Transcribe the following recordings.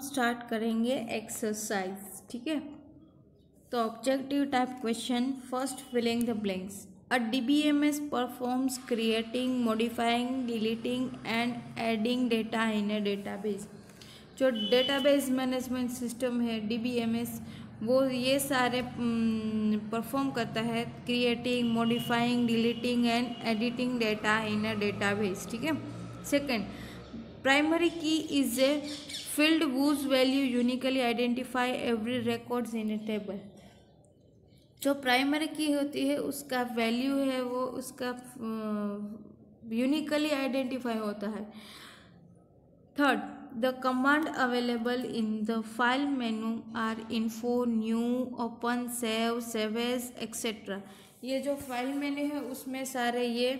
Start करेंगे exercise, ठीक है। तो objective type question, first filling the blanks. A DBMS performs creating, modifying, deleting and adding data in a database. जो database management system है DBMS, वो ये सारे परफॉर्म करता है, creating, modifying, deleting and editing data in a database, ठीक है। Second, primary key is a field whose value uniquely identify every records in a table. जो प्राइमरी की होती है उसका वैल्यू है वो उसका यूनिकली आइडेंटिफाई होता है। Third, the command available in the file menu are info, new, open, save, save as etcetera. ये जो फाइल मेनू है उसमें सारे ये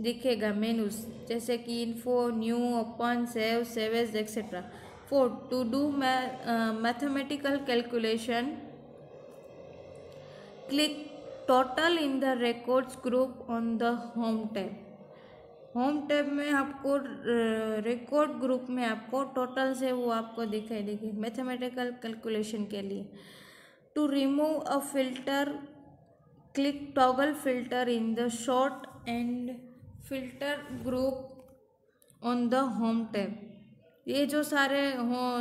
दिखेगा मेनूज, जैसे कि info, new, open, save, save as etcetera. Fourth, to do mathematical calculation, click total in the records group on the home tab. Home tab में आपको रिकॉर्ड ग्रुप में आपको टोटल से वो आपको दिखाई देगी मैथमेटिकल कैलकुलेशन के लिए। To remove a filter, click toggle filter in the sort and filter group on the home tab. ये जो सारे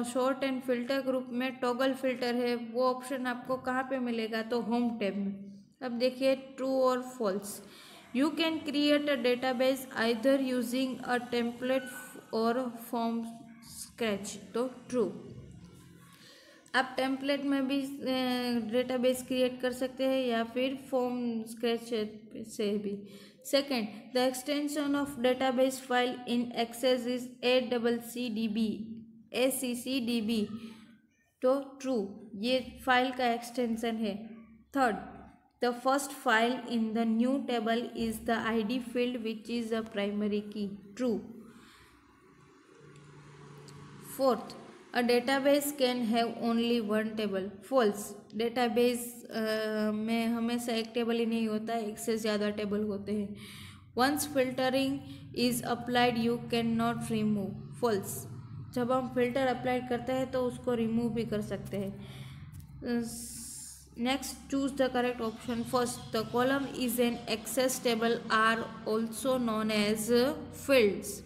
शॉर्ट एंड फिल्टर ग्रुप में टॉगल फिल्टर है वो ऑप्शन आपको कहाँ पे मिलेगा, तो होम टैब में। अब देखिए ट्रू और false. You can create a database either using a template or from scratch, तो ट्रू। आप टेम्पलेट में भी डेटाबेस क्रिएट कर सकते हैं या फिर फ्रॉम स्क्रैच से भी। Second, the extension of database file in excess is ACCDB, तो ट्रू, ये फाइल का एक्सटेंशन है। Third, the first file in the new table is the ID field which is a primary key, true. Fourth, a database can have only one table, false। Database में हमेशा एक table ही नहीं होता है, एक से ज़्यादा टेबल होते हैं। Once filtering is applied you can not remove, false. जब हम फिल्टर अप्लाई करते हैं तो उसको रिमूव भी कर सकते हैं। Next, choose the correct option. First, the column is an Access table are also known as fields.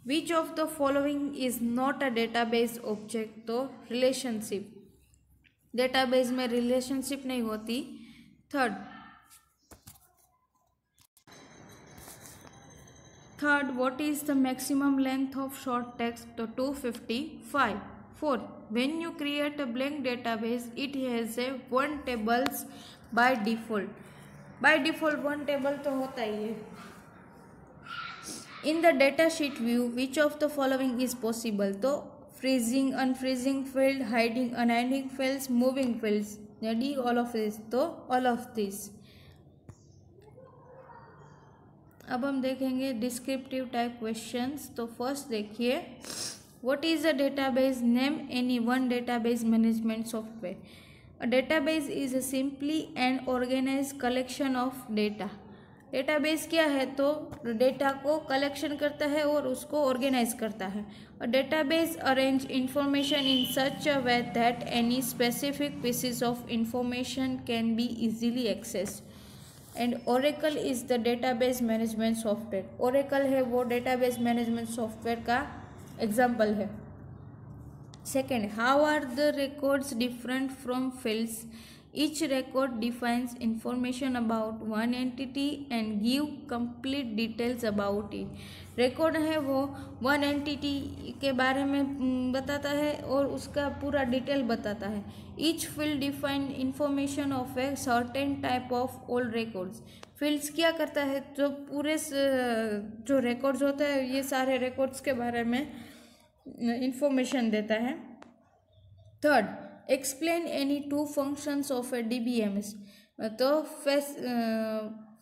Which of the following is not a database object, तो रिलेशनशिप। डेटाबेस में रिलेशनशिप नहीं होती। Third, what is the maximum length of short text, तो 255। Fourth, when you create a blank database it has a one tables by default. By default one table तो होता ही है। इन the data sheet view which of the following is possible, तो freezing, unfreezing field, hiding, unhiding fields, moving fields, D all of this, तो all of this. अब हम देखेंगे descriptive type questions. तो फर्स्ट देखिए, what is a database, name any one database management software. A database is simply an organised collection of data. Database क्या है, तो data को कलेक्शन करता है और उसको ऑर्गेनाइज करता है। A database arrange information in such a way that any specific pieces of information can be easily accessed. And Oracle is the database management software. Oracle है वो डेटाबेस मैनेजमेंट सॉफ्टवेयर का example है। Second, how are the records different from fields. Each record defines information about one entity and give complete details about it. Record है वो one entity के बारे में बताता है और उसका पूरा डिटेल बताता है। Each field define information of a certain type of all records. Fields क्या करता है, जो पूरे जो रिकॉर्ड्स होते हैं ये सारे रिकॉर्ड्स के बारे में इंफॉर्मेशन देता है। Third, explain any two functions of a DBMS, तो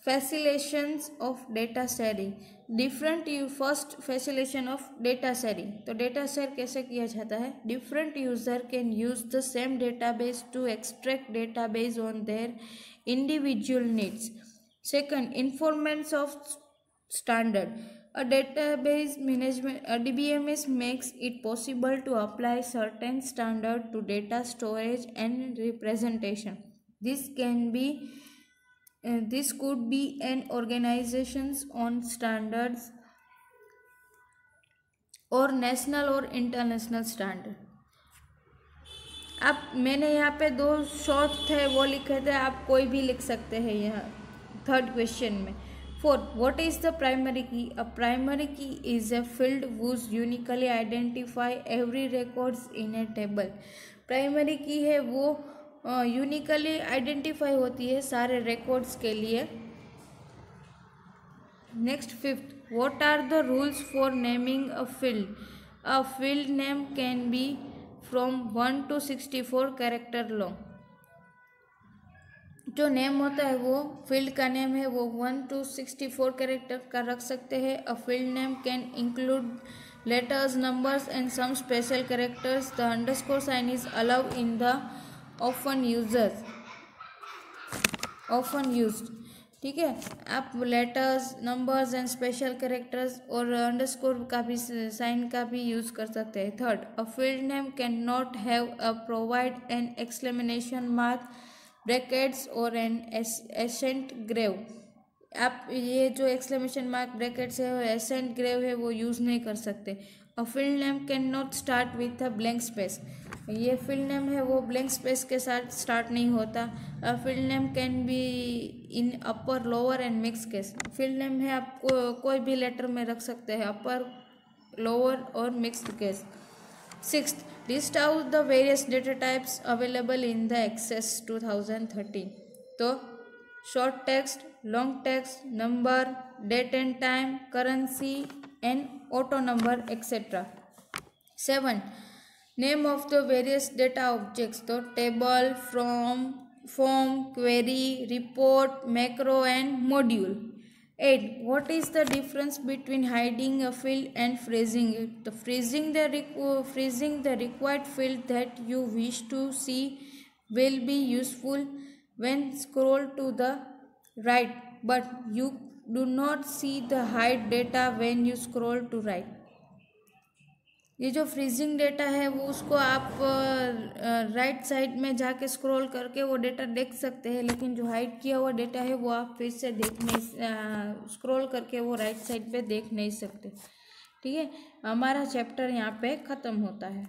facilitations of data sharing. Different first facilitation of data sharing, तो डेटा शेयर कैसे किया जाता है। Different user can use the same database to extract database on their individual needs. Second, enforcements of standard, A database management, a DBMS makes it possible to apply certain standard to data storage and representation. This could be an organization's own standards or national or international standard. आप मैंने यहाँ पे 2 short थे वो लिखे थे, आप कोई भी लिख सकते हैं यहाँ थर्ड क्वेश्चन में. 4. What is the primary key? A primary key is a field whose uniquely identify every records in a table. Primary की है वो यूनिकली आइडेंटिफाई होती है सारे रिकॉर्ड्स के लिए. Next 5th. What are the rules for naming a field? A field name can be from 1 to 64 character long. जो name होता है वो फील्ड का नेम है वो 1 to 64 कैरेक्टर का रख सकते हैं. A field name can include letters, numbers and some special characters. The underscore sign is allowed in the often used. ठीक है, आप letters, numbers and special characters और अंडरस्कोर का भी साइन का भी यूज़ कर सकते हैं. 3rd. A field name can not have a provide an exclamation mark, brackets और एन एसेंट ग्रेव. आप ये जो एक्सक्लेमेशन मार्क, ब्रैकेट्स है और एसेंट ग्रेव है वो यूज़ नहीं कर सकते. अ field name can not start with a blank space. ये फील्ड नेम है वो ब्लैंक स्पेस के साथ स्टार्ट नहीं होता. अ field name can be in upper, lower and mix case. Field name है आप कोई भी लेटर में रख सकते हैं, अपर, लोअर और mixed case. 6th. List out the various data types available in the Access 2013. तो short text, long text, number, date and time, currency and auto number etc. 7. Name of the various data objects. तो table, form, query, report, macro and module. 8. What is the difference between hiding a field and freezing it? So freezing the required field that you wish to see will be useful when scroll to the right, but you do not see the hide data when you scroll to right. ये जो freezing data है वो उसको आप right side में जाके scroll करके वो डेटा देख सकते हैं, लेकिन जो हाइड किया हुआ डेटा है वो आप फिर से स्क्रॉल करके वो राइट साइड पे देख नहीं सकते. ठीक है, हमारा चैप्टर यहाँ पे ख़त्म होता है.